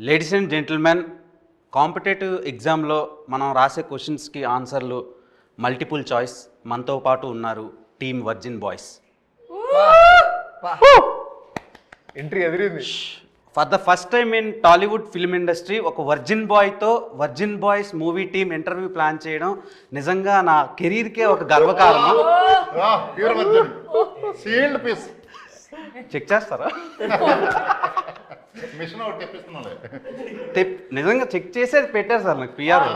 Ladies and gentlemen, competitive ఎగ్జామ్లో మనం రాసే క్వశ్చన్స్కి ఆన్సర్లు మల్టిపుల్ చాయిస్. మనతో పాటు ఉన్నారు టీమ్ వర్జిన్ బాయ్స్. ఎంట్రీ ఎదిరింది. For the first time in Tollywood film industry ఒక వర్జిన్ బాయ్తో virgin boys movie team interview plan చేయడం నిజంగా నా కెరీర్కే ఒక గర్వకారణం. చెక్ చేస్తారా? నిజంగా చెక్ చేసేది పెట్టారు సార్ నాకు పిఆర్.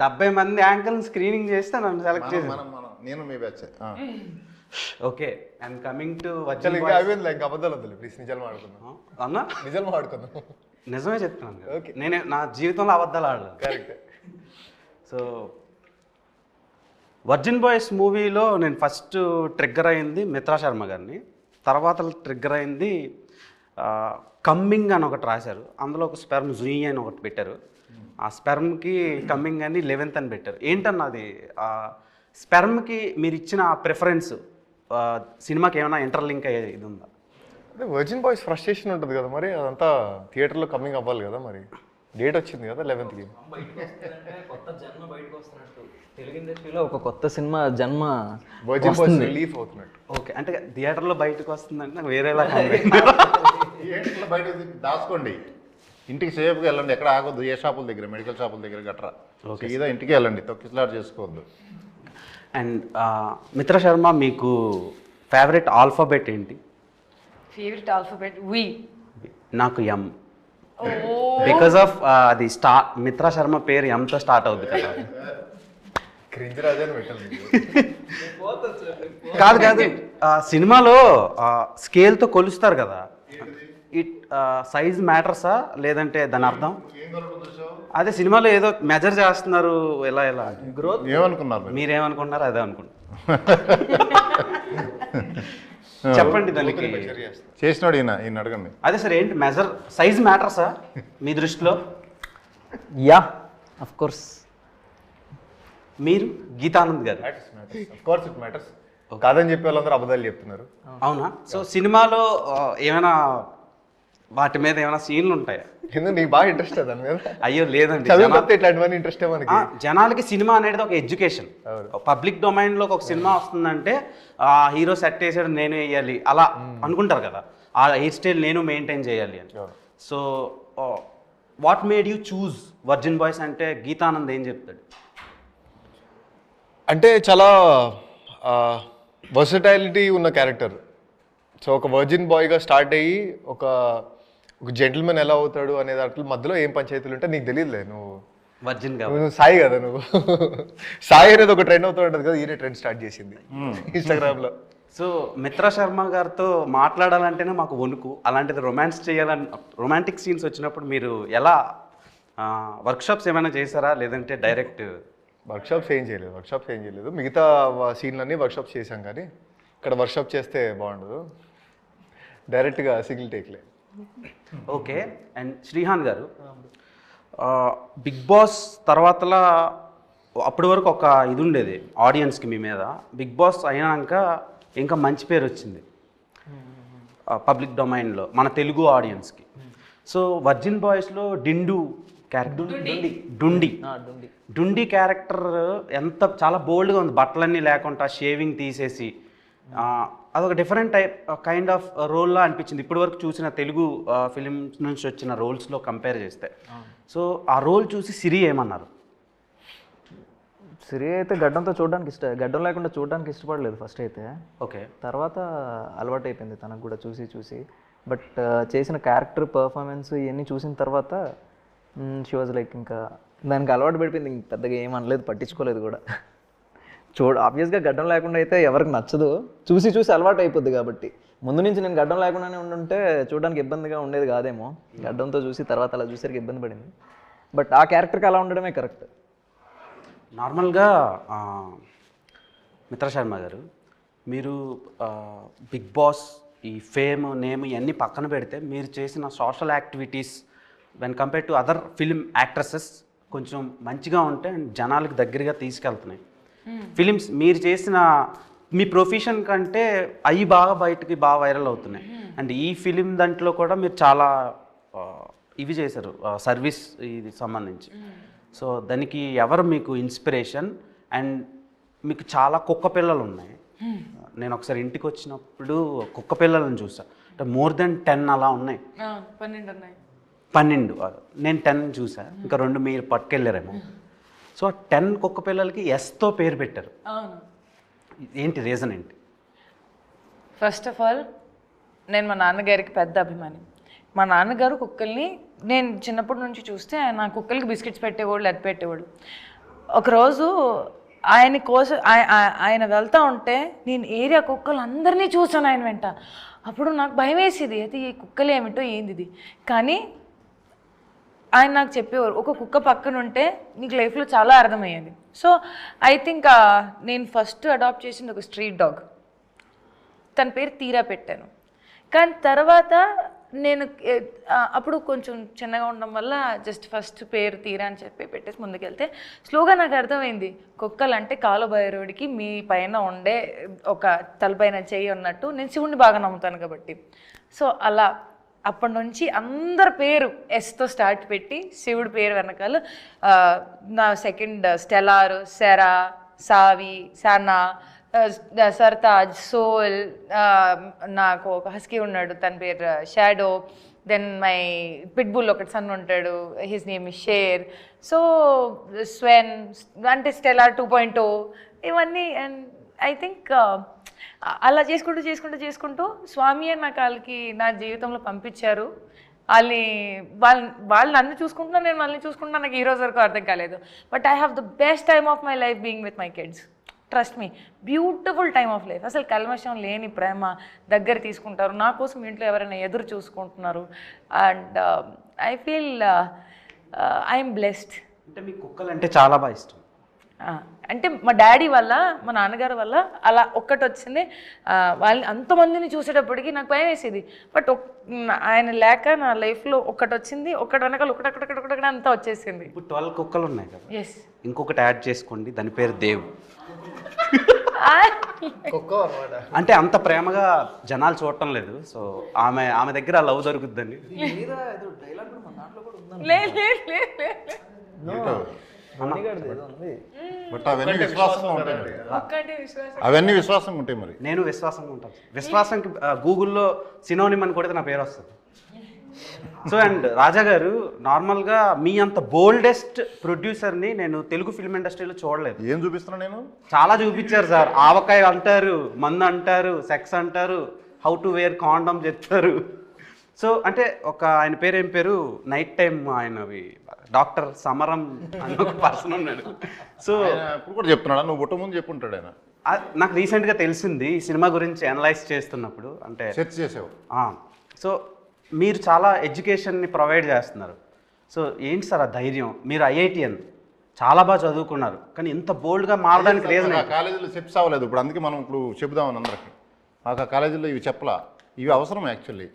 70 మంది యాంకర్ స్క్రీనింగ్ చేస్తే నన్ను సెలెక్ట్ చేసి నేను మీ batch. Okay, and coming to అబద్ధాలు వద్దు ప్లీజ్, నిజాలు మాడుకుందాం అన్నా. నిజాలు మాడుకుందాం. నిజమే చెప్తున్నాను కదా, నేను నా జీవితంలో అబద్ధాలు ఆడలేదు. కరెక్ట్. సో వర్జిన్ బాయ్స్ మూవీలో నేను ఫస్ట్ ట్రిగ్గర్ అయింది మిత్రా శర్మ గారిని. తర్వాత ట్రిగ్గర్ అయింది కమ్మింగ్ అని ఒకటి రాశారు, అందులో ఒక స్పెర్మ్ జుయి అని ఒకటి పెట్టారు. ఆ స్పెర్మ్కి కమ్మింగ్ అని 11th అని పెట్టారు. ఏంటన్నా అది స్పెర్మ్కి మీరు ఇచ్చిన ప్రిఫరెన్స్ సినిమాకి ఏమైనా ఇంటర్లింక్ అయ్యే ఇది ఉందా? అదే వర్జిన్ బాయ్స్ ఫ్రస్ట్రేషన్ ఉంటుంది కదా, మరి అదంతా థియేటర్లో కమ్మింగ్ అవ్వాలి కదా, మరి డేట్ వచ్చింది కదా 11th. కొత్త జన్మ బయటకు వస్తున్నట్టు తెలుగు ఇండస్ట్రీలో ఒక కొత్త సినిమా జన్మ వర్జిన్ బాయ్స్ రిలీఫ్ అవుతున్నట్టు. ఓకే, అంటే థియేటర్లో బయటకు వస్తుందంటే నాకు వేరేలా థియేటర్లో బయట దాచుకోండి, ఇంటికి సేఫ్గా వెళ్ళండి, ఎక్కడ ఆగొద్దు, ఏ షాపుల దగ్గర, మెడికల్ షాపుల దగ్గర గట్రా. సీదా ఇంటికి వెళ్ళండి, తొక్కిసలాట చేసుకోవద్దు. అండ్ మిత్రా శర్మ, మీకు ఫేవరెట్ ఆల్ఫాబెట్ ఏంటి? ఫేవరెట్ ఆల్ఫాబెట్ వి. నాకు ఎం, బికాస్ ఆఫ్ అది మిత్రా శర్మ పేరు ఎంతో స్టార్ట్ అవుతుంది కదా. క్రింజ్ రాజాని పెట్టాలి. కాదు కాదు, సినిమాలో స్కేల్తో కొలుస్తారు కదా, ఇట్ సైజ్ మ్యాటర్సా లేదంటే దాని అర్థం? అదే సినిమాలో ఏదో మెజర్ చేస్తున్నారు, ఎలా ఎలా గ్రోత్ ఏమనుకున్నారు? మీరేమనుకున్నారు? అదే అనుకుంటున్నారు. చెప్పండి దానికి. చేసినాడు ఈయన అడగండి. అదే సార్, ఏంటి మెజర్ సైజ్ మ్యాటర్సా మీ దృష్టిలో? Yeah, of course. మీరు గీతానంద్ గారు కాదని చెప్పే వాళ్ళందరూ అబద్ధాలు చెప్తున్నారు. అవునా? సో సినిమాలో ఏమైనా వాటి మీద ఏమైనా సీన్లు ఉంటాయా? ఎందుకు నీకు బాగా ఇంట్రెస్ట్ దాని మీద? అయ్యో లేదండి, ఇట్లాంటివన్నీ ఇంట్రెస్ట్ మనకి. జనాలకి సినిమా అనేది ఒక ఎడ్యుకేషన్. పబ్లిక్ డొమైన్లో ఒక సినిమా వస్తుందంటే హీరో సెట్ వేసాడు నేను వేయాలి అలా అనుకుంటారు కదా, ఆ హెయిర్ స్టైల్ నేను మెయింటైన్ చేయాలి అని. So what made you choose virgin boys అంటే గీతానంద్ ఏం చెప్తాడు? అంటే చాలా వర్సటైలిటీ ఉన్న క్యారెక్టర్. సో ఒక వర్జిన్ బాయ్గా స్టార్ట్ అయ్యి ఒక జెంటిల్మెన్ ఎలా అవుతాడు అనే దాంట్లో మధ్యలో ఏం పంచాయతీలు ఉంటే నీకు తెలియదులే. నువ్వు వర్జిన్ నువ్వు సాయి కదా, నువ్వు సాయి అనేది ఒక ట్రెండ్ అవుతూ ఉంటుంది కదా, ఈయన ట్రెండ్ స్టార్ట్ చేసింది ఇన్స్టాగ్రామ్లో. సో మిత్రా శర్మ గారితో మాట్లాడాలంటేనే మాకు వణుకు, అలాంటిది రొమాన్స్ చేయాలని రొమాంటిక్ సీన్స్ వచ్చినప్పుడు మీరు ఎలా వర్క్షాప్స్ ఏమైనా చేశారా లేదంటే డైరెక్ట్? వర్క్షాప్స్ ఏం చేయలేదు. మిగతా సీన్లన్నీ వర్క్షాప్స్ చేశాం, కానీ ఇక్కడ వర్క్షాప్ చేస్తే బాగుండదు, డైరెక్ట్గా సింగిల్ టేక్లే. ఓకే. అండ్ శ్రీహాన్ గారు, బిగ్ బాస్ తర్వాతలా అప్పటి వరకు ఒక ఇది ఉండేది ఆడియన్స్కి మీ మీద, బిగ్ బాస్ అయినాక ఇంకా మంచి పేరు వచ్చింది పబ్లిక్ డొమైన్లో మన తెలుగు ఆడియన్స్కి. సో వర్జిన్ బాయ్స్లో డిండు క్యారెక్టర్, డుండి క్యారెక్టర్ ఎంత చాలా బోల్డ్గా ఉంది, బట్టలన్నీ లేకుండా షేవింగ్ తీసేసి అదొక డిఫరెంట్ కైండ్ ఆఫ్ రోల్లా అనిపించింది ఇప్పటి వరకు చూసిన తెలుగు ఫిలిమ్స్ నుంచి వచ్చిన రోల్స్లో కంపేర్ చేస్తే. సో ఆ రోల్ చూసి సిరి ఏమన్నారు? సిరి అయితే గడ్డంతో చూడడానికి గడ్డం లేకుండా చూడడానికి ఇష్టపడలేదు ఫస్ట్ అయితే. ఓకే. తర్వాత అలవాటు అయిపోయింది తనకు కూడా చూసి. బట్ చేసిన క్యారెక్టర్ పర్ఫార్మెన్స్ ఇవన్నీ చూసిన తర్వాత షీ వాజ్ లైక్ ఇంకా దానికి అలవాటు పడిపోయింది, ఇంక పెద్దగా ఏం అనలేదు, పట్టించుకోలేదు కూడా. ఆబ్వియస్గా గడ్డం లేకుండా అయితే ఎవరికి నచ్చదు, చూసి అలవాటు అయిపోద్ది. కాబట్టి ముందు నుంచి నేను గడ్డం లేకుండానే ఉండుంటే చూడడానికి ఇబ్బందిగా ఉండేది కాదేమో, గడ్డంతో చూసి తర్వాత అలా చూసరికి ఇబ్బంది పడింది. బట్ ఆ క్యారెక్టర్కి అలా ఉండడమే కరెక్ట్. నార్మల్గా మిత్రా శర్మ గారు, మీరు బిగ్ బాస్ ఈ ఫేమ్ నేమ్ ఇవన్నీ పక్కన పెడితే మీరు చేసిన social activities when compare to other film actresses కొంచెం మంచిగా ఉంటే జనాలకు దగ్గరగా తీసుకెళ్తున్నాయి ఫిలిమ్స్. మీరు చేసిన మీ ప్రొఫెషన్ కంటే అవి బాగా బయటకి బాగా వైరల్ అవుతున్నాయి. అండ్ ఈ ఫిలిం దాంట్లో కూడా మీరు చాలా ఇవి చేశారు సర్వీస్ ఇది సంబంధించి. సో దానికి ఎవరు మీకు ఇన్స్పిరేషన్? అండ్ మీకు చాలా కుక్క పిల్లలు ఉన్నాయి. నేను ఒకసారి ఇంటికి వచ్చినప్పుడు కుక్క పిల్లలను చూసా, అంటే మోర్ దెన్ 10 అలా ఉన్నాయి. 12 ఉన్నాయి. 12 నేను 10 చూసా, ఇంకా 2 మీరు పట్టుకెళ్ళారేమో. సో 10 కుక్క పిల్లలకి ఎస్తో పేరు పెట్టారు. అవును. ఏంటి రీజన్ ఏంటి? ఫస్ట్ ఆఫ్ ఆల్ నేను మా నాన్నగారికి పెద్ద అభిమాని. మా నాన్నగారు కుక్కల్ని నేను చిన్నప్పటి నుంచి చూస్తే ఆయన కుక్కలకి బిస్కెట్స్ పెట్టేవాళ్ళు, అది పెట్టేవాళ్ళు. ఒకరోజు ఆయన కోసం ఆయన వెళ్తూ ఉంటే నేను ఏరియా కుక్కలు అందరినీ చూసాను ఆయన వెంట. అప్పుడు నాకు భయం వేసేది, అయితే ఈ కుక్కలు ఏమిటో ఏంది ఇది. కానీ ఆయన నాకు చెప్పేవారు, ఒక కుక్క పక్కన ఉంటే నీకు లైఫ్లో చాలా అర్థమయ్యేది. సో ఐ థింక్ నేను ఫస్ట్ అడాప్ట్ చేసింది ఒక స్ట్రీట్ డాగ్. తన పేరు తీరా పెట్టాను. కానీ తర్వాత నేను అప్పుడు కొంచెం చిన్నగా ఉండడం వల్ల జస్ట్ ఫస్ట్ పేరు తీరా అని చెప్పి పెట్టేసి ముందుకెళ్తే స్లోగా నాకు అర్థమైంది, కుక్కలు అంటే కాలుబైరోడికి మీ పైన ఉండే ఒక తలపైన చెయ్యి అన్నట్టు. నేను శివుడిని బాగా నమ్ముతాను కాబట్టి. సో అలా అప్పటి నుంచి అందరి పేరు ఎస్తో స్టార్ట్ పెట్టి శివుడి పేరు వెనకాల నా సెకండ్ స్టెలార్, సెరా, సావి, సనా, సర్తాజ్, సోల్, నాకు ఒక హస్కీ ఉన్నాడు తన పేరు షాడో, దెన్ మై పిట్బుల్ ఒకటి సన్ ఉంటాడు, his name is Sher. So Sven అంటే స్టెలార్ 2.0 ఇవన్నీ. అండ్ ఐ థింక్ అలా చేసుకుంటూ స్వామి అని నాకు వాళ్ళకి నా జీవితంలో పంపించారు. వాళ్ళు నన్ను చూసుకుంటున్నా, నేను వాళ్ళని చూసుకుంటున్నా. నాకు ఈ రోజు వరకు అర్థం కాలేదు. But I have the best time of my life being with my kids. Trust me, beautiful time of life. అసలు కల్మషం లేని ప్రేమ, దగ్గర తీసుకుంటారు. నా కోసం ఇంట్లో ఎవరైనా ఎదురు చూసుకుంటున్నారు. And I feel I'm blessed. అంటే మీకు కుక్కలు అంటే చాలా బాగా ఇష్టం. అంటే మా డాడీ వల్ల, మా నాన్నగారి వల్ల అలా ఒక్కటి వచ్చింది. వాళ్ళని అంతమందిని చూసేటప్పటికి నాకు భయం వేసేది. బట్ ఆయన లేక నా లైఫ్లో ఒక్కటి వచ్చింది. ఒక్కటి వెనకాల ఒకటి అంతా వచ్చేసింది. ఇప్పుడు 12 కుక్కలు ఉన్నాయి కదా, ఎస్. ఇంకొకటి యాడ్ చేసుకోండి, దాని పేరు దేవ్. కుక్క అనమాట. అంటే అంత ప్రేమగా జనాలు చూడటం లేదు. సో ఆమె దగ్గర లవ్ దొరుకుద్దని. బట్ అవన్నీ విశ్వాసంగా ఉంటాయి మరి. ఒక్కటే విశ్వాసం. అవన్నీ విశ్వాసంగా ఉంటాయి మరి. నేను విశ్వాసంగా ఉంటాను. విశ్వాసంకి గూగుల్లో సినోనిమ్ అని కొడితే నా పేరు వస్తుంది. సో అండ్ రాజా గారు, నార్మల్గా మీ అంత బోల్డెస్ట్ ప్రొడ్యూసర్ని నేను తెలుగు ఫిల్మ్ ఇండస్ట్రీలో చూడలేదు. ఏం చూపిస్తున్నా నేను? చాలా చూపించారు సార్. ఆవకాయ అంటారు, మందు అంటారు, సెక్స్ అంటారు, హౌ టు వేర్ కాండమ్ చెప్తారు. సో అంటే ఆయన పేరు ఏం పేరు, నైట్ టైం ఆయనవి డాక్టర్ సమరం అని ఒక పర్సన్ ఉన్నాడు. సో ఇప్పుడు కూడా చెప్తున్నాడా? నువ్వు పుట్ట ముందు చెప్పుంటాడు ఆయన. నాకు రీసెంట్గా తెలిసింది ఈ సినిమా గురించి అనలైజ్ చేస్తున్నప్పుడు. అంటే చర్చ చేసావు. సో మీరు చాలా ఎడ్యుకేషన్ని ప్రొవైడ్ చేస్తున్నారు. సో ఏంటి సార్ ఆ ధైర్యం? మీరు ఐఐటిఎన్ చాలా బాగా చదువుకున్నారు, కానీ ఇంత బోల్డ్గా మారడానికి రీజన్? కాలేజీలో చెప్పి అవ్వలేదు. ఇప్పుడు అందుకే మనం ఇప్పుడు చెబుదామని అందరికి. మాకు ఆ కాలేజీలో ఇవి చెప్పలా. ఇవి అవసరం యాక్చువల్లీ.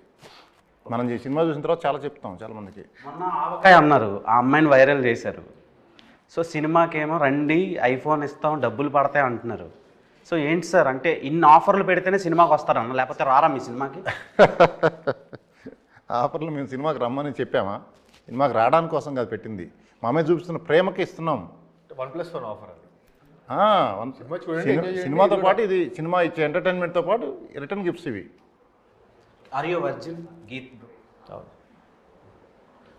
మనం ఈ సినిమా చూసిన తర్వాత చాలా చెప్తాం చాలా మందికి. మొన్న ఆవకాయ అన్నారు, ఆ అమ్మాయిని వైరల్ చేశారు. సో సినిమాకేమో రండి, ఐఫోన్ ఇస్తాం, డబ్బులు పడతాయి అంటున్నారు. సో ఏంటి సార్, అంటే ఇన్ని ఆఫర్లు పెడితేనే సినిమాకి వస్తారన్న, లేకపోతే రారా మీ సినిమాకి? ఆఫర్లు మేము సినిమాకి రమ్మని చెప్పామా? సినిమాకి రావడానికి కోసం కాదు పెట్టింది, మా మీద చూపిస్తున్న ప్రేమకి ఇస్తున్నాం. 1+1 ఆఫర్ అది. సినిమాతో పాటు ఇది సినిమా ఇచ్చే ఎంటర్టైన్మెంట్తో పాటు రిటర్న్ గిఫ్ట్స్ ఇవి. Are you virgin Geeth?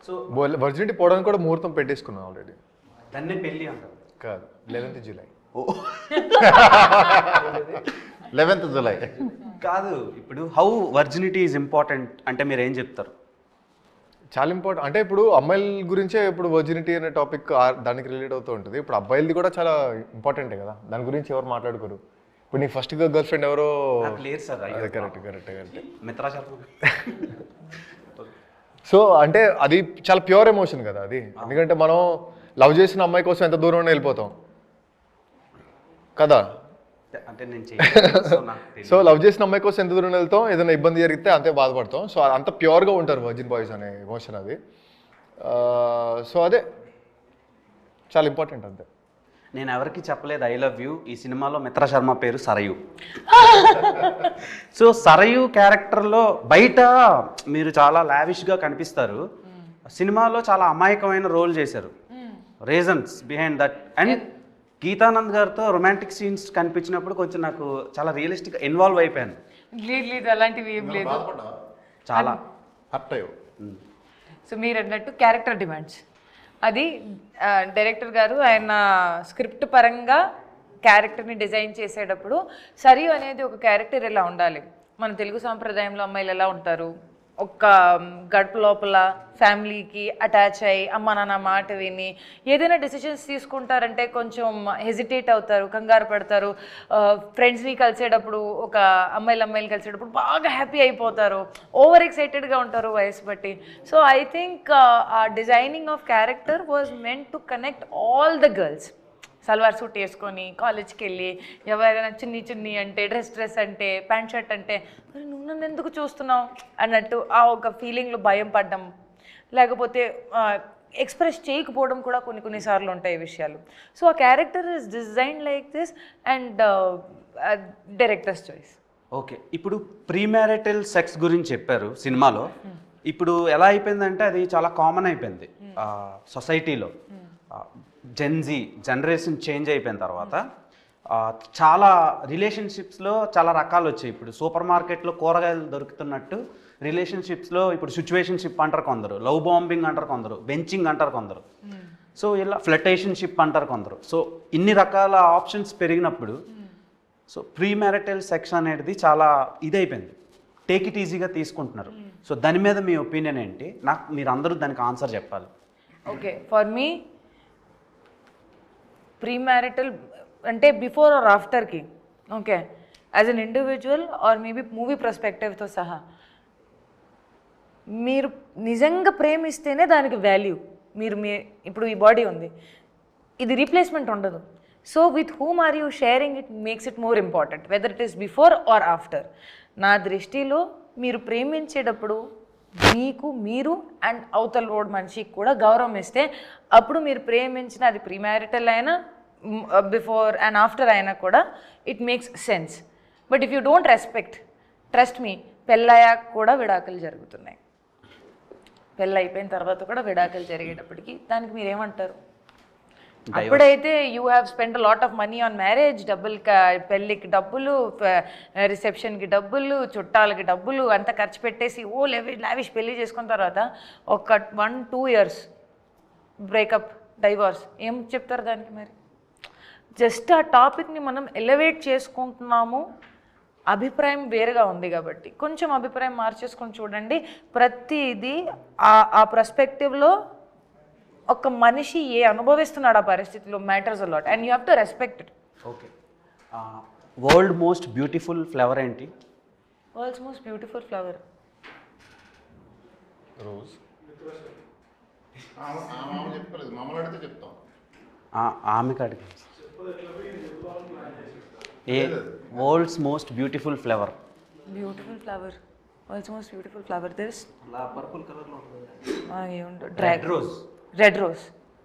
So virginity పోవడానికి కూడా ముహూర్తం పెట్టేసుకున్నాం ఆల్రెడీ. దాన్నే పెళ్ళి అంటారు కాదు, 11th జూలై. 11th జూలై కాదు. ఇప్పుడు హౌ వర్జినిటీ ఈజ్ ఇంపార్టెంట్ అంటే మీరు ఏం చెప్తారు? చాలా ఇంపార్టెంట్. అంటే ఇప్పుడు అమ్మాయిల గురించే ఇప్పుడు వర్జినిటీ అనే టాపిక్ దానికి రిలేట్ అవుతూ ఉంటుంది. ఇప్పుడు అబ్బాయిలది కూడా చాలా ఇంపార్టెంటే కదా, దాని గురించి ఎవరు మాట్లాడుకోరు. ఇప్పుడు నీ ఫస్ట్ గర్ల్ ఫ్రెండ్ ఎవరో లేదు sir. Correct. Mitra Sharma. So అంటే అది చాలా ప్యూర్ ఎమోషన్ కదా అది. ఎందుకంటే మనం లవ్ చేసిన అమ్మాయి కోసం ఎంత దూరం వెళ్ళిపోతాం కదా. అంటే సో లవ్ చేసిన అమ్మాయి కోసం ఎంత దూరం వెళ్తాం, ఏదైనా ఇబ్బంది జరిగితే అంతే బాధపడతాం. సో అంత ప్యూర్గా ఉంటారు వర్జిన్ బాయ్స్ అనే ఎమోషన్ అది. సో అదే చాలా ఇంపార్టెంట్ అంతే. నేను ఎవరికి చెప్పలేదు ఐ లవ్ యూ. ఈ సినిమాలో మిత్రా శర్మ పేరు సరయు. సో సరయు క్యారెక్టర్లో బయట మీరు చాలా లావిష్గా కనిపిస్తారు, సినిమాలో చాలా అమాయకమైన రోల్ చేశారు. Reasons behind that. And Geetanand గారితో రొమాంటిక్ సీన్స్ కనిపించినప్పుడు కొంచెం నాకు చాలా రియలిస్టిక్ ఇన్వాల్వ్ అయిపోయాను. లేదు అలాంటివి ఏం లేదు. చాలా హర్ట్ అయ్యో. సో మీరు అన్నట్టు క్యారెక్టర్ డిమాండ్స్, అది డైరెక్టర్ గారు ఆయన స్క్రిప్ట్ పరంగా క్యారెక్టర్ని డిజైన్ చేసేటప్పుడు సరియు అనేది ఒక క్యారెక్టర్ ఎలా ఉండాలి, మన తెలుగు సాంప్రదాయంలో అమ్మాయిలు ఎలా ఉంటారు, ఒక గడప లోపల ఫ్యామిలీకి అటాచ్ అయ్యి అమ్మ నాన్న మాట విని ఏదైనా డెసిషన్స్ తీసుకుంటారంటే కొంచెం హెజిటేట్ అవుతారు, కంగారు పడతారు. ఫ్రెండ్స్ని కలిసేటప్పుడు ఒక అమ్మాయిలు కలిసేటప్పుడు బాగా హ్యాపీ అయిపోతారు, ఓవర్ ఎక్సైటెడ్గా ఉంటారు వయసు బట్టి. సో ఐ థింక్ ఆ designing of character was meant to connect all the girls. Salwar suit వేసుకొని కాలేజ్కి వెళ్ళి ఎవరైనా చున్నీ అంటే డ్రెస్ అంటే ప్యాంట్ షర్ట్ అంటే మరి నువ్వు నన్ను ఎందుకు చూస్తున్నావు అన్నట్టు ఆ ఒక ఫీలింగ్లో భయం పడ్డం, లేకపోతే ఎక్స్ప్రెస్ చేయకపోవడం కూడా కొన్నిసార్లు ఉంటాయి ఈ విషయాలు. సో ఆ character is design like this and directors choice. Okay, ఇప్పుడు ప్రీమ్యారిటల్ సెక్స్ గురించి చెప్పారు సినిమాలో. ఇప్పుడు ఎలా అయిపోయిందంటే అది చాలా కామన్ అయిపోయింది సొసైటీలో. జెన్జీ జనరేషన్ చేంజ్ అయిపోయిన తర్వాత చాలా రిలేషన్షిప్స్లో చాలా రకాలు వచ్చాయి. ఇప్పుడు సూపర్ మార్కెట్లో కూరగాయలు దొరుకుతున్నట్టు రిలేషన్షిప్స్లో ఇప్పుడు సిచ్యువేషన్షిప్ అంటారు కొందరు, లవ్ బాంబింగ్ అంటారు కొందరు, బెంచింగ్ అంటారు కొందరు, సో ఇలా ఫ్లటేషన్షిప్ అంటారు కొందరు. సో ఇన్ని రకాల ఆప్షన్స్ పెరిగినప్పుడు సో ప్రీమ్యారిటల్ సెక్స్ అనేది చాలా ఇదైపోయింది, టేక్ ఇట్ ఈజీగా తీసుకుంటున్నారు. సో దాని మీద మీ ఒపీనియన్ ఏంటి? నాకు మీరు అందరూ దానికి ఆన్సర్ చెప్పాలి. ఓకే, ఫర్ మీ ప్రీమ్యారిటల్ అంటే బిఫోర్ ఆర్ ఆఫ్టర్కి, okay, as an individual or maybe movie పర్స్పెక్టివ్తో సహా మీరు నిజంగా ప్రేమిస్తేనే దానికి వాల్యూ. మీరు ఇప్పుడు ఈ బాడీ ఉంది, ఇది రీప్లేస్మెంట్ ఉండదు. So with whom are you sharing it makes it more important, whether it is before or after. నా దృష్టిలో మీరు ప్రేమించేటప్పుడు మీకు మీరు అండ్ అవతల రోడ్ మనిషికి కూడా గౌరవం ఇస్తే అప్పుడు మీరు ప్రేమించిన అది ప్రీమ్యారిటల్ అయినా బిఫోర్ అండ్ ఆఫ్టర్ అయినా కూడా it makes sense. But if you don't respect, trust me, పెళ్ళయ్యాక కూడా విడాకులు జరుగుతున్నాయి. పెళ్ళి అయిపోయిన తర్వాత కూడా విడాకులు జరిగేటప్పటికి దానికి మీరేమంటారు? అప్పుడైతే you have spend lot of money on marriage, పెళ్ళికి డబ్బులు, రిసెప్షన్కి డబ్బులు, చుట్టాలకి డబ్బులు అంతా ఖర్చు పెట్టేసి ఓ లావిష్ పెళ్ళి చేసుకున్న తర్వాత ఒక 1-2 years బ్రేకప్, డైవర్స్, ఏం చెప్తారు దానికి? మరి జస్ట్ ఆ టాపిక్ని మనం ఎలివేట్ చేసుకుంటున్నాము, అభిప్రాయం వేరుగా ఉంది కాబట్టి కొంచెం అభిప్రాయం మార్చేసుకొని చూడండి. ప్రతిదీ ఆ పర్స్పెక్టివ్లో ఒక మనిషి అనుభవిస్తున్నాడు ఆ పరిస్థితిలో matters a lot and you have to respect it. Okay, world most beautiful flower ఏంటి? World's most beautiful flower rose. చెప్పలేదు, మమ్మల్ని అడిగితే చెప్తాం. ఆమె కాడికి ఏ world's most beautiful flower? World's most beautiful flower this purple కలర్లో రెడ్ రోజ్. రెడ్ రోజ్,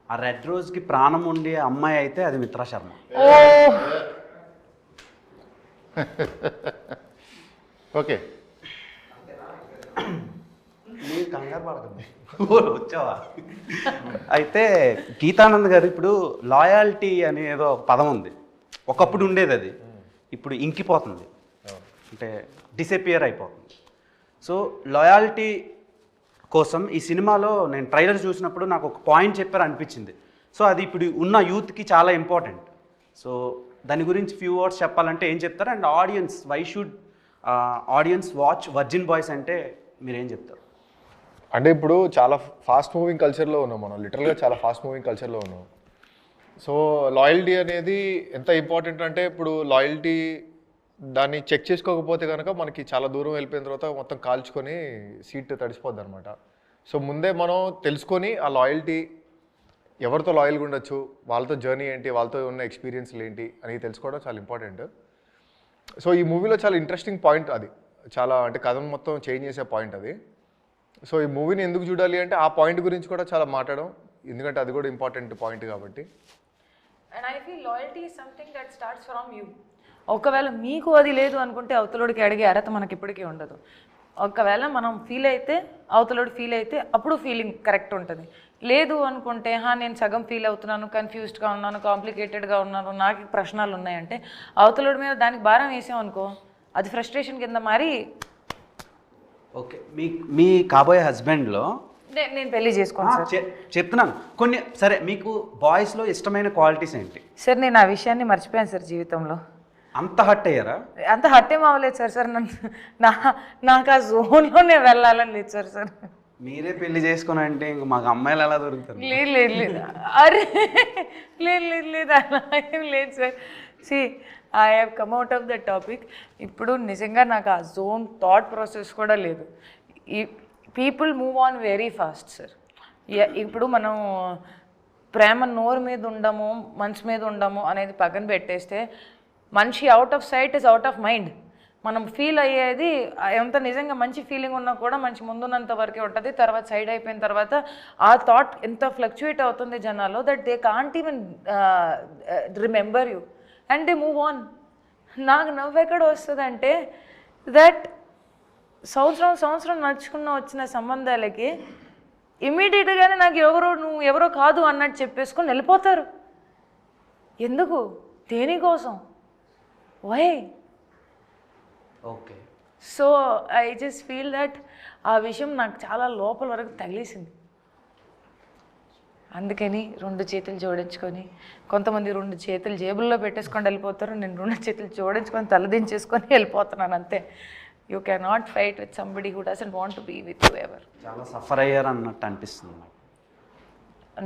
ఆ రెడ్ రోజ్కి ప్రాణం ఉండే అమ్మాయి అయితే అది మిత్రా శర్మ. ఓకే, మీరు కంగారు పడకండి, వచ్చావా? అయితే గీతానంద్ గారు ఇప్పుడు లాయాలిటీ అనే ఏదో పదం ఉంది, ఒకప్పుడు ఉండేది, అది ఇప్పుడు ఇంకిపోతుంది, అంటే డిసపియర్ అయిపోతుంది. సో లాయాలిటీ కోసం ఈ సినిమాలో నేను ట్రైలర్ చూసినప్పుడు నాకు ఒక పాయింట్ చెప్పారు అనిపించింది. సో అది ఇప్పుడు ఉన్న యూత్కి చాలా ఇంపార్టెంట్. సో దాని గురించి ఫ్యూ వర్డ్స్ చెప్పాలంటే ఏం చెప్తారు? And audience, why should audience watch virgin boys అంటే మీరేం చెప్తారు? అంటే ఇప్పుడు చాలా ఫాస్ట్ మూవింగ్ కల్చర్లో ఉన్నాం మనం, లిటరల్గా చాలా ఫాస్ట్ మూవింగ్ కల్చర్లో ఉన్నాం. సో లాయల్టీ అనేది ఎంత ఇంపార్టెంట్ అంటే ఇప్పుడు లాయల్టీ దాన్ని చెక్ చేసుకోకపోతే కనుక మనకి చాలా దూరం వెళ్ళిపోయిన తర్వాత మొత్తం కాల్చుకొని సీట్ తడిసిపోద్ది అనమాట. సో ముందే మనం తెలుసుకొని ఆ లాయల్టీ ఎవరితో లాయల్గా ఉండొచ్చు, వాళ్ళతో జర్నీ ఏంటి, వాళ్ళతో ఉన్న ఎక్స్పీరియన్స్లు ఏంటి అని తెలుసుకోవడం చాలా ఇంపార్టెంట్. సో ఈ మూవీలో చాలా ఇంట్రెస్టింగ్ పాయింట్ అది, చాలా అంటే కథను మొత్తం చేంజ్ చేసే పాయింట్ అది. సో ఈ మూవీని ఎందుకు చూడాలి అంటే ఆ పాయింట్ గురించి కూడా చాలా మాట్లాడడం, ఎందుకంటే అది కూడా ఇంపార్టెంట్ పాయింట్ కాబట్టి. And I feel loyalty is something that starts from you. ఒకవేళ మీకు అది లేదు అనుకుంటే అవతలోడికి అడిగే అర్హత మనకి ఇప్పటికీ ఉండదు. ఒకవేళ మనం ఫీల్ అయితే అవతలోడు ఫీల్ అయితే అప్పుడు ఫీలింగ్ కరెక్ట్ ఉంటుంది. లేదు అనుకుంటే నేను సగం ఫీల్ అవుతున్నాను, కన్ఫ్యూజ్డ్గా ఉన్నాను, కాంప్లికేటెడ్గా ఉన్నాను, నాకు ప్రశ్నలు ఉన్నాయంటే అవతలోడి మీద దానికి భారం వేసాం అనుకో, అది ఫ్రస్ట్రేషన్ కింద మారి ఓకే, మీ కాబోయే హస్బెండ్లో నేను పెళ్లి చేసుకోను సార్. చెప్తున్నాను కొన్ని. సరే, మీకు బాయ్స్లో ఇష్టమైన క్వాలిటీస్ ఏంటి? సార్ నేను ఆ విషయాన్ని మర్చిపోయాను సార్ జీవితంలో. అంత హర్ట్ అయ్యారా? అంత హర్ట్ ఏం అవ్వలేదు సార్. నాకు ఆ జోన్లోనే వెళ్ళాలని లేదు సార్. మీరే పెళ్లి చేసుకుని అంటే ఇంక మాకు అమ్మాయిలు ఎలా దొరుకుతారు? లేదు అరే లేదు అలా ఏం లేదు sir. See I have come out of the topic. ఇప్పుడు నిజంగా నాకు ఆ జోన్ థాట్ ప్రాసెస్ కూడా లేదు. ఈ people move on very fast sir. ఇప్పుడు మనం ప్రేమ నోరు మీద ఉండము, మనసు మీద ఉండము అనేది పక్కన పెట్టేస్తే మనిషి out of sight is out of mind. మనం ఫీల్ అయ్యేది ఎంత నిజంగా మంచి ఫీలింగ్ ఉన్నా కూడా మంచి ముందున్నంత వరకే ఉంటుంది. తర్వాత సైడ్ అయిపోయిన తర్వాత ఆ థాట్ ఎంత ఫ్లక్చుయేట్ అవుతుంది జనాల్లో that they can't even remember you and they move on. నాకు నవ్వు ఎక్కడ వస్తుందంటే దట్ సంవత్సరం నడుచుకున్న వచ్చిన సంబంధాలకి ఇమ్మీడియట్గానే నాకు నువ్వు ఎవరో కాదు అన్నట్టు చెప్పేసుకొని వెళ్ళిపోతారు. ఎందుకు? దేనికోసం? Why? Okay. So I just feel that ఆ విషయం నాకు చాలా లోపల వరకు తగిలేసింది. అందుకని 2 చేతులు జోడించుకొని, కొంతమంది 2 చేతులు జేబుల్లో పెట్టేసుకొని వెళ్ళిపోతారు, నేను 2 చేతులు జోడించుకొని తలదించేసుకొని వెళ్ళిపోతున్నాను అంతే. You cannot fight with somebody who doesn't want to be with you ever. చాలా సఫర్ అయ్యారు అన్నట్టు అనిపిస్తుంది నాకు.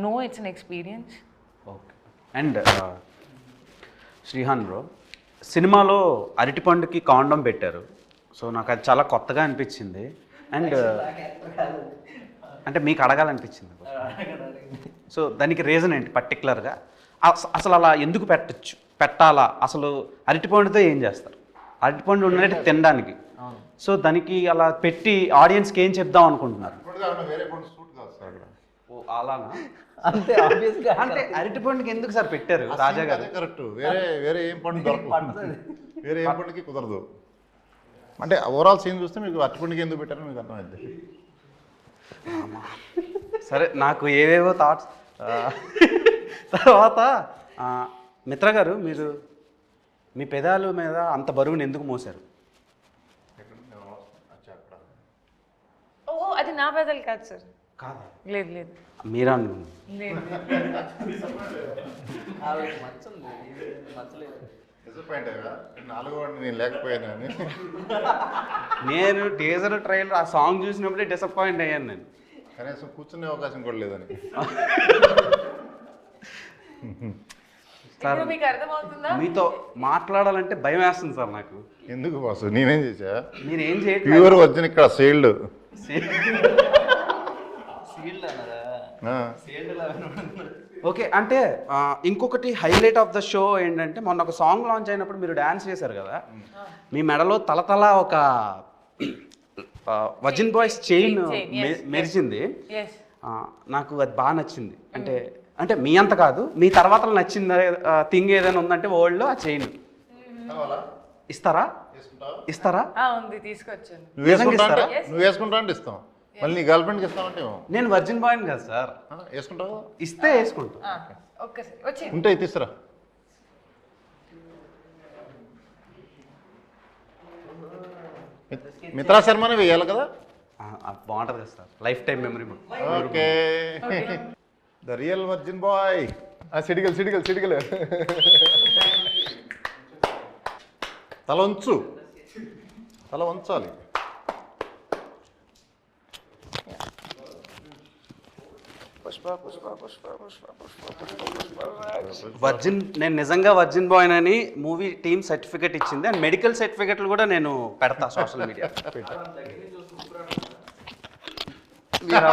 No, it's an experience. Okay. And Shrihan bro, సినిమాలో అరటిపండుకి కాండం పెట్టారు. సో నాకు అది చాలా కొత్తగా అనిపించింది. అండ్ అంటే మీకు అడగాలనిపించింది. సో దానికి రీజన్ ఏంటి పర్టికులర్గా? అసలు అలా ఎందుకు పెట్టాలా? అసలు అరటిపండుతో ఏం చేస్తారు? అరటిపండు ఉన్నట్టు తినడానికి. సో దానికి అలా పెట్టి ఆడియన్స్కి ఏం చెప్దాం అనుకుంటున్నారు? ఓ అలానా? అంతే ఆబ్వియస్గా. అంటే అరటిపండుకి ఎందుకు సార్ పెట్టారు రాజా గారు? కరెక్ట్. వేరే ఏం పండు దొరకదు, వేరే ఏం పండుకి కుదరదు. అంటే ఓవరాల్ సీన్ చూస్తే మీకు అరటిపండుకి ఎందుకు పెట్టారో మీకు అర్థమైంది. సరే, నాకు ఏవేవో థాట్స్. తర్వాత మిత్ర గారు, మీరు మీ పెదాల మీద అంత బరువుని ఎందుకు మోసారు? ఓ అది నా పెదలు కాదు సార్. కాదా? లేదు మీరా అనుకున్నాను. డిసప్పాయింట్ 4వ వాడిని నేను లేకపోయానని. నేను టీజర్ ట్రైలర్ ఆ సాంగ్ చూసినప్పుడే డిసప్పాయింట్ అయ్యాను నేను. కనీసం కూర్చునే అవకాశం కూడా లేదని. సార్ మీకు అర్థమవుతుందా? మీతో మాట్లాడాలంటే భయం వేస్తుంది సార్ నాకు. ఎందుకు బాసు, నేనేం చేశా? మీరు ఏం చేయట్లేదు. ప్యూర్ వచ్చిన ఇక్కడ సీల్డ్. ఓకే. అంటే ఇంకొకటి హైలైట్ ఆఫ్ ద షో ఏంటంటే, మొన్న ఒక సాంగ్ లాంచ్ అయినప్పుడు మీరు డ్యాన్స్ చేశారు కదా, మీ మెడలో తలతల ఒక వర్జిన్ బాయ్స్ చైన్ మెరిచింది. నాకు అది బాగా నచ్చింది. అంటే మీ అంత కాదు, మీ తర్వాత నచ్చింది థింగ్ ఏదైనా ఉందంటే వరల్డ్లో ఆ చైన్ ఇస్తారా? ఉంది, తీసుకొచ్చాను. నువ్వు వేసుకుంటా అంటే ఇస్తాం, మళ్ళీ నీ గర్ల్ ఫ్రెండ్కి ఇస్తామంటే నేను వర్జిన్ బాయ్ కదా సార్. వేసుకుంటావు? ఇస్తే వేసుకుంటా. ఉంటే తీసురా. మిత్రా శర్మనే వేయాలి కదా? బాగుంటుంది కదా sir, life time memory. Okay, the real virgin boy. సిడిగల్ తల వంచాలి. నేను నిజంగా వర్జిన్ బాయ్ అని మూవీ టీమ్ సర్టిఫికేట్ ఇచ్చింది. అండ్ మెడికల్ సర్టిఫికేట్లు కూడా నేను పెడతా సోషల్ మీడియా.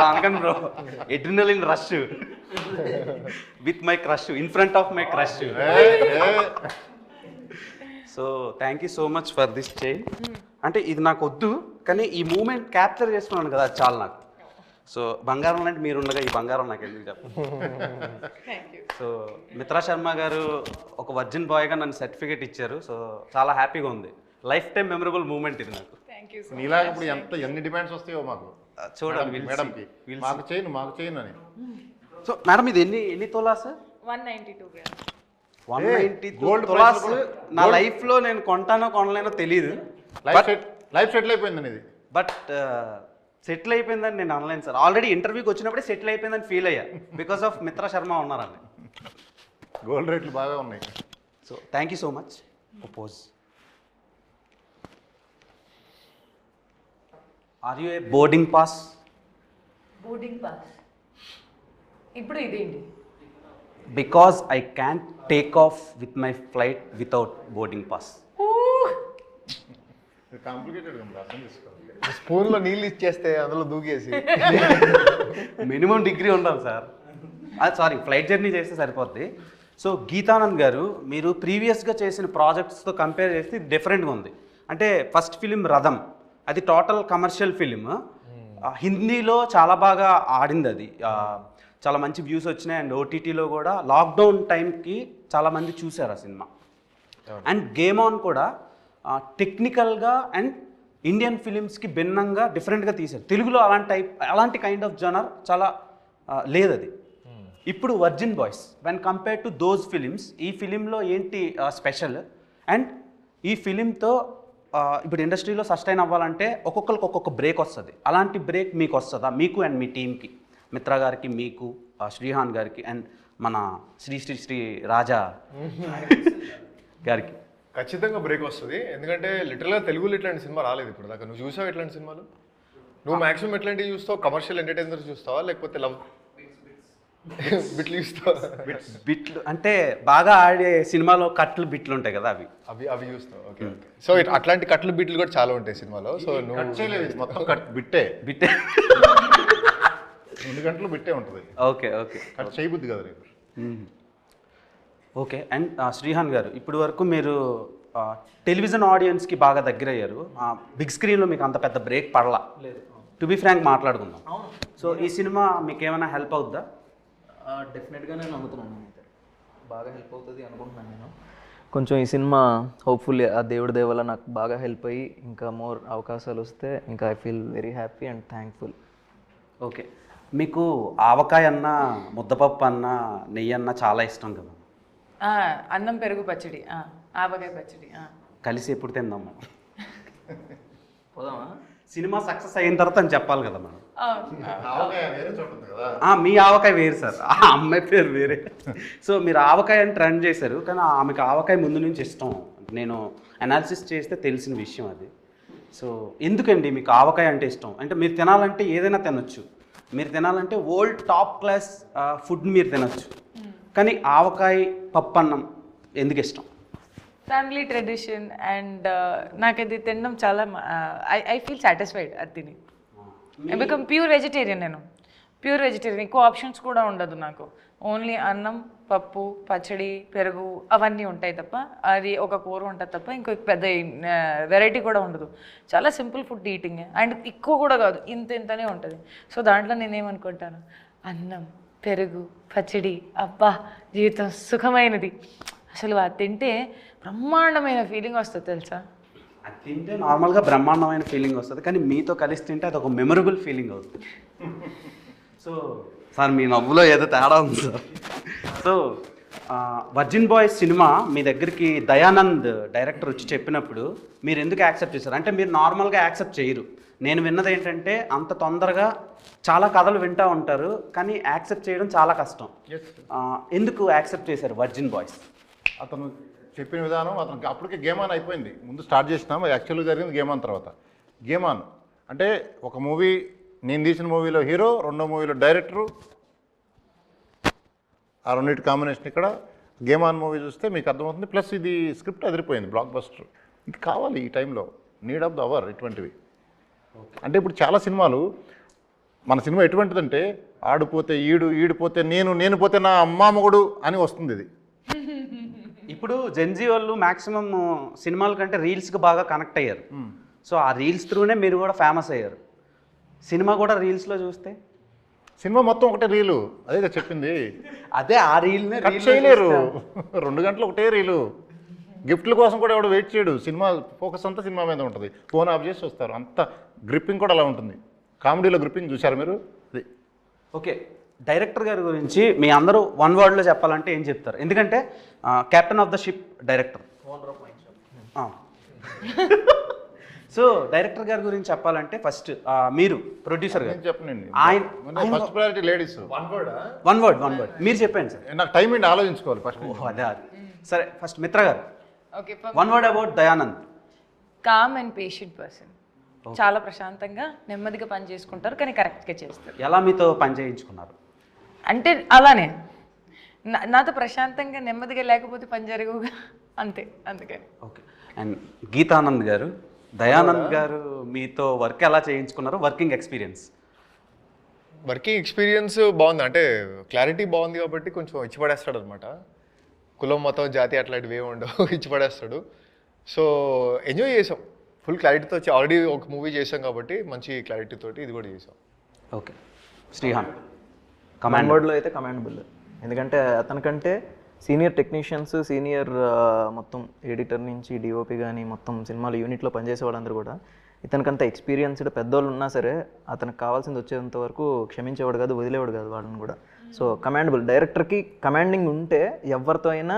అనకండి bro, adrenaline rush with my crush, in front of my crush. So thank you so much for this chain. అంటే ఇది నాకు వద్దు, కానీ ఈ మూమెంట్ క్యాప్చర్ చేసుకున్నాను కదా, అది చాలు నాకు. సో బంగారం అంటే మీరు ఉండగా ఈ బంగారం నాకు ఎందుకు చెప్పండి. సో మిత్రా శర్మ గారు ఒక వర్జిన్ బాయ్గా నన్ను సర్టిఫికేట్ ఇచ్చారు. సో చాలా హ్యాపీగా ఉంది. లైఫ్ టైం మెమరబుల్ మూమెంట్ ఇది నాకు. నీలాగా ఇప్పుడు ఎన్ని డిమాండ్స్ వస్తాయో మాకు చూడండి మేడంకి మాకు చేయను అని. సో మేడం ఇది ఎన్ని తోలా సార్? 192 grams. 190 gold తులాస్. price కూడా- నా లైఫ్లో నేను కొంటానో కొనలేనో తెలియదు, లైఫ్ సెటిల్ అయిపోయిందని ఇది. బట్ సెటిల్ అయిపోయిందని నేను అనలేను సార్. ఆల్రెడీ ఇంటర్వ్యూకి వచ్చినప్పుడే సెటిల్ అయిపోయిందని ఫీల్ అయ్యా, బికాస్ ఆఫ్ మిత్రా శర్మ ఉన్నారని. గోల్డ్ రేట్లు బాగా ఉన్నాయి. So thank you so much. ఒపోజ్. Are you a boarding pass? Boarding pass. ఇప్పుడు ఇదేంటి? Because I can take off with my flight without boarding pass. Complicated ఉంది, అర్థం చేసుకోవాలి. స్పూన్లో నీళ్ళు ఇచ్చేస్తే అందులో దూకేసి మినిమం డిగ్రీ ఉండాలి సార్. సారీ, ఫ్లైట్ జర్నీ చేస్తే సరిపోద్ది. సో గీతానంద్ గారు, మీరు ప్రీవియస్గా చేసిన ప్రాజెక్ట్స్తో కంపేర్ చేస్తే డిఫరెంట్గా ఉంది. అంటే ఫస్ట్ ఫిలిం రథం, అది టోటల్ కమర్షియల్ ఫిలిం. హిందీలో చాలా బాగా ఆడింది అది, చాలా మంచి వ్యూస్ వచ్చినాయి. అండ్ ఓటీటీలో కూడా లాక్డౌన్ టైంకి చాలామంది చూశారు ఆ సినిమా. అండ్ గేమ్ ఆన్ కూడా టెక్నికల్గా అండ్ ఇండియన్ ఫిలిమ్స్కి భిన్నంగా డిఫరెంట్గా తీశారు. తెలుగులో అలాంటి కైండ్ ఆఫ్ జనర్ చాలా లేదు అది. ఇప్పుడు virgin boys, when compare to those films, ఈ ఫిలింలో ఏంటి స్పెషల్? అండ్ ఈ ఫిలింతో ఇప్పుడు ఇండస్ట్రీలో సస్టైన్ అవ్వాలంటే ఒక్కొక్కరికి ఒక్కొక్క బ్రేక్ వస్తుంది. అలాంటి బ్రేక్ మీకు వస్తుందా? మీకు అండ్ మీ టీంకి, మిత్రా గారికి, మీకు, శ్రీహాన్ గారికి, అండ్ మన శ్రీ రాజా గారికి. ఖచ్చితంగా బ్రేక్ వస్తుంది. ఎందుకంటే లిటరల్గా తెలుగులో ఇట్లాంటి సినిమా రాలేదు ఇప్పుడు దాకా. నువ్వు చూసావు ఇట్లాంటి సినిమాలు? నువ్వు మాక్సిమం ఎట్లాంటివి చూస్తావు? కమర్షియల్ ఎంటర్టైనర్ చూస్తావా, లేకపోతే లవ్ బిట్లు చూస్తావా? బిట్లు అంటే బాగా ఆడే సినిమాలో కట్లు బిట్లు ఉంటాయి కదా, అవి అవి చూస్తావు. Okay okay. సో అట్లాంటి కట్లు బిట్లు కూడా చాలా ఉంటాయి సినిమాలో. సో నువ్వు కట్ చేయలేదు, ఇది మొత్తం బిట్టే. బిట్టే 2 గంటలు బిట్టే ఉంటుంది. ఓకే ఓకే కట్ చేయబుద్ది కదా రేపు. ఓకే. అండ్ శ్రీహాన్ గారు, ఇప్పటి వరకు మీరు టెలివిజన్ ఆడియన్స్కి బాగా దగ్గర అయ్యారు. బిగ్ స్క్రీన్లో మీకు అంత పెద్ద బ్రేక్ పడలా. లేదు. టు బి ఫ్రాంక్ మాట్లాడుకుందాం. సో ఈ సినిమా మీకు ఏమైనా హెల్ప్ అవుద్దా? డెఫినెట్గా నేను నమ్ముతున్నాను. అయితే బాగా హెల్ప్ అవుతుంది అనుకుంటున్నాను నేను. కొంచెం ఈ సినిమా హోప్ఫుల్లీ ఆ దేవుడి దయ వల్ల నాకు బాగా హెల్ప్ అయ్యి ఇంకా మోర్ అవకాశాలు వస్తే ఇంకా I feel very happy and thankful. Okay. మీకు ఆవకాయ అన్న, ముద్దపప్పు అన్న, నెయ్యి అన్న చాలా ఇష్టం కదా? అన్నం పెరుగు పచ్చడి, ఆవకాయ పచ్చడి కలిసి ఎప్పుడు తిందాము? పోదామా? సినిమా సక్సెస్ అయిన తర్వాత అని చెప్పాలి కదా మనం. ఆవకాయ వేరే చోట ఉంది కదా. మీ ఆవకాయ వేరు సార్, ఆ అమ్మాయి పేరు వేరే. సో మీరు ఆవకాయ అని ట్రెండ్ చేశారు, కానీ ఆమెకు ఆవకాయ ముందు నుంచి ఇష్టం. నేను అనాలిసిస్ చేస్తే తెలిసిన విషయం అది. సో ఎందుకండి మీకు ఆవకాయ అంటే ఇష్టం? అంటే మీరు తినాలంటే ఏదైనా తినొచ్చు, మీరు తినాలంటే ఓల్డ్ టాప్ క్లాస్ ఫుడ్ మీరు తినొచ్చు, కానీ ఆవకాయ పప్పన్నం ఎందుకు ఇష్టం? ఫ్యామిలీ ట్రెడిషన్ అండ్ నాకు అది తినడం చాలా ఐ ఫీల్ సాటిస్ఫైడ్ అది తిని. I become pure vegetarian. నేను ప్యూర్ వెజిటేరియన్, ఎక్కువ ఆప్షన్స్ కూడా ఉండదు నాకు. ఓన్లీ అన్నం, పప్పు, పచ్చడి, పెరుగు అవన్నీ ఉంటాయి తప్ప, అది ఒక కూర ఉంటుంది తప్ప ఇంకొక పెద్ద వెరైటీ కూడా ఉండదు. చాలా సింపుల్ ఫుడ్ ఈటింగ్ అండ్ ఎక్కువ కూడా కాదు, ఇంతనే ఉంటుంది. సో దాంట్లో నేనేమనుకుంటాను, అన్నం, పెరుగు, పచ్చడి, అబ్బా జీవితం సుఖమైనది. అసలు అది తింటే బ్రహ్మాండమైన ఫీలింగ్ వస్తుంది తెలుసా. అది తింటే నార్మల్గా బ్రహ్మాండమైన ఫీలింగ్ వస్తుంది, కానీ మీతో కలిసి తింటే అది ఒక మెమరబుల్ ఫీలింగ్ అవుతుంది. సో సార్ మీ నవ్వులో ఏదో తేడా ఉంది sir. So virgin boys cinema మీ దగ్గరికి దయానంద్ డైరెక్టర్ వచ్చి చెప్పినప్పుడు మీరు ఎందుకు యాక్సెప్ట్ చేశారు? అంటే మీరు నార్మల్గా యాక్సెప్ట్ చేయరు. నేను విన్నది ఏంటంటే అంత తొందరగా చాలా కథలు వింటూ ఉంటారు, కానీ యాక్సెప్ట్ చేయడం చాలా కష్టం. ఎందుకు యాక్సెప్ట్ చేశారు వర్జిన్ బాయ్స్? అతను చెప్పిన విధానం, అతనికి అప్పటికే గేమ్ ఆన్ అయిపోయింది. ముందు స్టార్ట్ చేసినాం, యాక్చువల్గా జరిగింది గేమ్ ఆన్ తర్వాత. గేమ్ ఆన్ అంటే ఒక మూవీ, నేను తీసిన మూవీలో హీరో, రెండో మూవీలో డైరెక్టరు, ఆ రెండింటి కాంబినేషన్. ఇక్కడ గేమ్ ఆన్ మూవీ చూస్తే మీకు అర్థమవుతుంది. ప్లస్ ఇది స్క్రిప్ట్ అదిరిపోయింది, బ్లాక్ బస్టర్. ఇది కావాలి ఈ టైంలో, నీడ్ ఆఫ్ ద అవర్ ఇటువంటివి. అంటే ఇప్పుడు చాలా సినిమాలు, మన సినిమా ఎటువంటిదంటే ఆడిపోతే ఈడిపోతే నేను పోతే నా అమ్మా మొగుడు అని వస్తుంది. ఇది ఇప్పుడు జెన్జీ వాళ్ళు మ్యాక్సిమం సినిమాల కంటే రీల్స్కి బాగా కనెక్ట్ అయ్యారు. సో ఆ రీల్స్ త్రూనే మీరు కూడా ఫేమస్ అయ్యారు. సినిమా కూడా రీల్స్లో చూస్తే సినిమా మొత్తం ఒకటే రీలు, అదే చెప్పింది. అదే ఆ రీల్నే కట్ చేయలేరు, 2 గంటలు ఒకటే రీలు. గిఫ్ట్ల కోసం కూడా ఎవడు వెయిట్ చేయడు. సినిమా ఫోకస్ అంతా సినిమా మీద ఉంటుంది. ఫోన్ ఆఫ్ చేసి వస్తారు. అంత గ్రిప్పింగ్ కూడా అలా ఉంటుంది. కామెడీలో గ్రిప్పింగ్ చూశారు మీరు? అది ఓకే, డైరెక్టర్ గారి గురించి మీ అందరూ వన్ వర్డ్లో చెప్పాలంటే ఏం చెప్తారు? ఎందుకంటే captain of the ship director. So director గారి గురించి చెప్పాలంటే ఫస్ట్ మీరు ప్రొడ్యూసర్ గారు చెప్పనండి. ఆయన first priority ladies. One word మీరు చెప్పండి సార్. నాకు టైం ఏంటి ఆలోచించుకోవాలి ఫస్ట్. అదే సరే, ఫస్ట్ మిత్ర గారు okay, one word about Dayanand. Calm and patient person. చాలా ప్రశాంతంగా నెమ్మదిగా పని చేసుకుంటారు, కానీ కరెక్ట్గా చేస్తారు. ఎలా మీతో పని చేయించుకున్నారు? అంటే అలానే నాతో ప్రశాంతంగా నెమ్మదిగా లేకపోతే పని జరగవుగా, అంతే, అందుకని. ఓకే, అండ్ గీతానంద్ గారు, దయానంద్ గారు మీతో వర్క్ ఎలా చేయించుకున్నారు? వర్కింగ్ ఎక్స్పీరియన్స్ బాగుంది, అంటే క్లారిటీ బాగుంది కాబట్టి కొంచెం ఇచ్చి పడేస్తాడు అనమాట. కులం మతం జాతి అట్లాంటివి ఏమి ఉండవు, ఇచ్చి పడేస్తాడు. సో ఎంజాయ్ చేసాం, ఫుల్ క్లారిటీతో వచ్చి. ఆల్రెడీ ఒక మూవీ చేసాం కాబట్టి మంచి క్లారిటీ తోటి ఇది కూడా చేసాం. ఓకే, శ్రీహాన్ కమాండ్ వర్డ్లో అయితే కమాండబుల్. ఎందుకంటే అతనికంటే సీనియర్ టెక్నీషియన్స్, సీనియర్ మొత్తం ఎడిటర్ నుంచి డిఓపి కానీ మొత్తం సినిమాలు యూనిట్లో పనిచేసే వాళ్ళందరూ కూడా ఇతనికంత ఎక్స్పీరియన్స్డ్ పెద్దోళ్ళు ఉన్నా సరే అతనికి కావాల్సింది వచ్చేంత వరకు క్షమించేవాడు కాదు, వదిలేవాడు కాదు వాళ్ళని కూడా. So commendable. డైరెక్టర్కి కమాండింగ్ ఉంటే ఎవరితో అయినా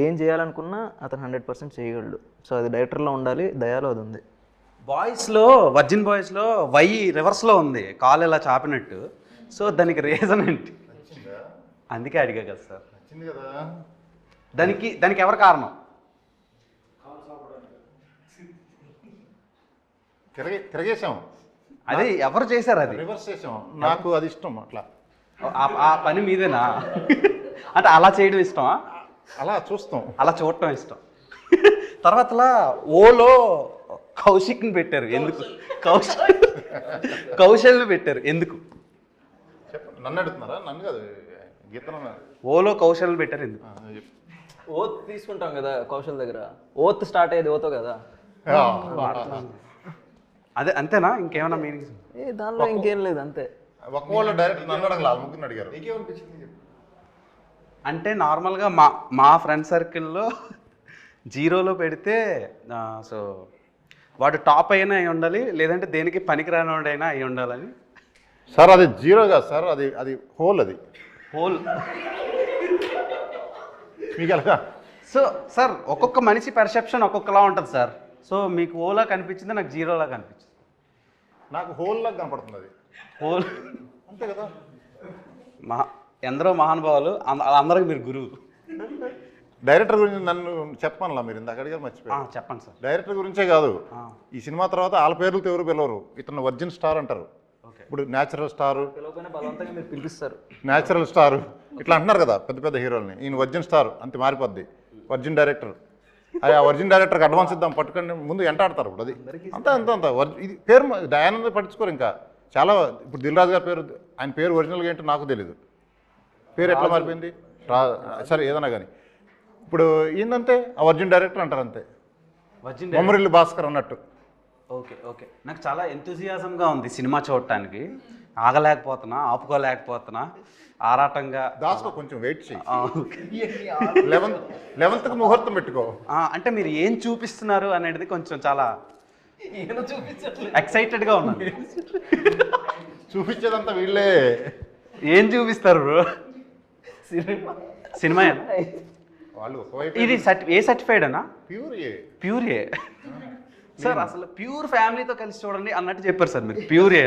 ఏం చేయాలనుకున్నా అతను 100% చేయగలడు. సో అది డైరెక్టర్లో ఉండాలి, దయాలో అది ఉంది. బాయ్స్లో, వర్జిన్ బాయ్స్లో వై రివర్స్లో ఉంది, కాలు ఇలా చాపినట్టు. సో దానికి రీజన్ ఏంటి? అందుకే అడిగా కదా సార్. కదా దానికి ఎవరు కారణం? తిరగేసాం. అది ఎవరు చేశారు? అది రివర్స్ చేసాం. నాకు అది ఇష్టం. అట్లా ఆ పని మీదేనా? అంటే అలా చేయడం ఇష్టమా? అలా చూస్తాం, అలా చూడటం ఇష్టం. తర్వాతలా ఓలో కౌశిక్ని పెట్టారు ఎందుకు? కౌశల్ని పెట్టారు ఎందుకు? నన్ను అడుగుతున్నారా? నన్ను కాదు, గీతను. ఓలో కౌశల్ని పెట్టారు ఎందుకు? ఓత్ తీసుకుంటాం కదా కౌశల్ దగ్గర, ఓత్ స్టార్ట్ అయ్యేది ఓతో కదా. అదే అంతేనా? ఇంకేమైనా మీనింగ్స్? దానిలో ఇంకేం లేదు, అంతే. ఒక్క వాళ్ళు డైరెక్ట్ నన్ను అడగల, ముగ్గురు అడిగారు. నీకేమనిపించింది? అంటే నార్మల్గా మా ఫ్రెండ్ సర్కిల్లో జీరోలో పెడితే సో వాడు టాప్ అయినా అయి ఉండాలి, లేదంటే దేనికి పనికిరానివాడైనా అయి ఉండాలని. సార్ అది జీరో కాదు సార్, అది హోల్. అది హోల్ మీకు ఎలా? సో సార్ ఒక్కొక్క మనిషి పర్సెప్షన్ ఒక్కొక్కలా ఉంటుంది సార్. సో మీకు ఓలా కనిపించింది, నాకు జీరోలా కనిపించింది. నాకు హోల్ లాగా కనపడుతుంది అది. హోల్ అంతే కదా. ఎందరో మహానుభావులు, అందరికి మీరు గురువు. డైరెక్టర్ గురించి నన్ను చెప్పానులా, మీరు ఇందాక అడిగారు, మర్చిపోయారు. చెప్పండి సార్. డైరెక్టర్ గురించే కాదు, ఈ సినిమా తర్వాత వాళ్ళ పేర్లతో ఎవరు పిలవరు. ఇతను వర్జిన్ స్టార్ అంటారు. ఇప్పుడు న్యాచురల్ స్టారు, బలవంతంగా మీరు పిలిపిస్తారు. న్యాచురల్ స్టారు ఇట్లా అంటున్నారు కదా పెద్ద పెద్ద హీరోల్ని. ఈయన వర్జిన్ స్టార్ అంతే మారిపోద్ది. వర్జిన్ డైరెక్టర్, అది ఆ వర్జిన్ డైరెక్టర్కి అడ్వాన్స్ ఇద్దాం పట్టుకొని ముందు ఎంటాడతారు. ఇప్పుడు అది అంత ఇది పేరు దయానంద పట్టించుకోరు. ఇంకా చాలా ఇప్పుడు దిల్ రాజు గారి పేరు, ఆయన పేరు ఒరిజినల్గా ఏంటో నాకు తెలీదు. పేరు ఎట్లా మారిపోయింది? సరే ఏదన్నా కానీ ఇప్పుడు ఏంటంటే ఆ వర్జిన్ డైరెక్టర్ అంటారు అంతే, బొమ్మరిల్లు భాస్కర్ అన్నట్టు. ఓకే నాకు చాలా ఎంతూజియాజంగా ఉంది సినిమా చూడటానికి. ఆపుకోలేకపోతున్నా, ఆరాటంగా. దాసుకో, కొంచెం వెయిట్ చేయి. 11th ముహూర్తం పెట్టుకో. అంటే మీరు ఏం చూపిస్తున్నారు అనేది కొంచెం చాలా ఎక్సైటెడ్గా ఉన్నాను. చూపించేదంతా వీళ్ళే. ఏం చూపిస్తారు బ్రో? సినిమా వాళ్ళు ఒకవైపు. ఇది ఏ సర్టిఫైడ్ అన్నా? ప్యూర్ ఏ సార్. అసలు ప్యూర్ ఫ్యామిలీతో కలిసి చూడండి అన్నట్టు చెప్పారు సార్ మీరు. ప్యూర్ ఏ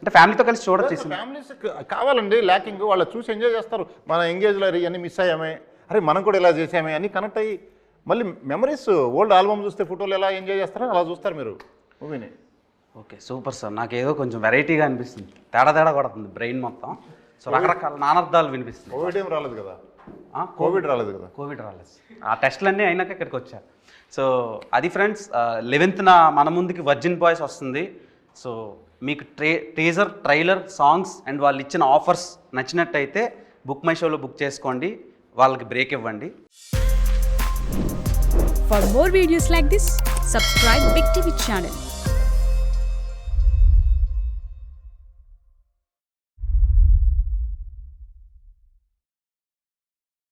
అంటే ఫ్యామిలీతో కలిసి చూడొచ్చు. ఫ్యామిలీస్ కావాలండి ల్యాకింగ్. వాళ్ళు చూసి ఎంజాయ్ చేస్తారు. మన ఎంగేజ్లో అన్నీ మిస్ అయ్యామే, అరే మనం కూడా ఇలా చేసామే అని కనెక్ట్ అయ్యి మళ్ళీ మెమరీస్, ఓల్డ్ ఆల్బమ్ చూస్తే ఫోటోలు ఎలా ఎంజాయ్ చేస్తారో అలా చూస్తారు మీరు మూవీని. Okay, super sir. నాకేదో కొంచెం వెరైటీగా అనిపిస్తుంది, తేడా కొడుతుంది బ్రెయిన్ మొత్తం. సో రకరకాల నానార్థాలు వినిపిస్తుంది. కోవిడ్ ఏం రాలేదు కదా? కోవిడ్ రాలేదు. ఆ టెస్ట్లన్నీ అయినాక ఇక్కడికి వచ్చా. సో అది ఫ్రెండ్స్, 11th మన ముందుకి వర్జిన్ బాయ్స్ వస్తుంది. సో మీకు టీజర్, ట్రైలర్, సాంగ్స్ అండ్ వాళ్ళు ఇచ్చిన ఆఫర్స్ నచ్చినట్టయితే బుక్ మై షోలో బుక్ చేసుకోండి, వాళ్ళకి బ్రేక్ ఇవ్వండి. For more videos like this, subscribe Big TV channel.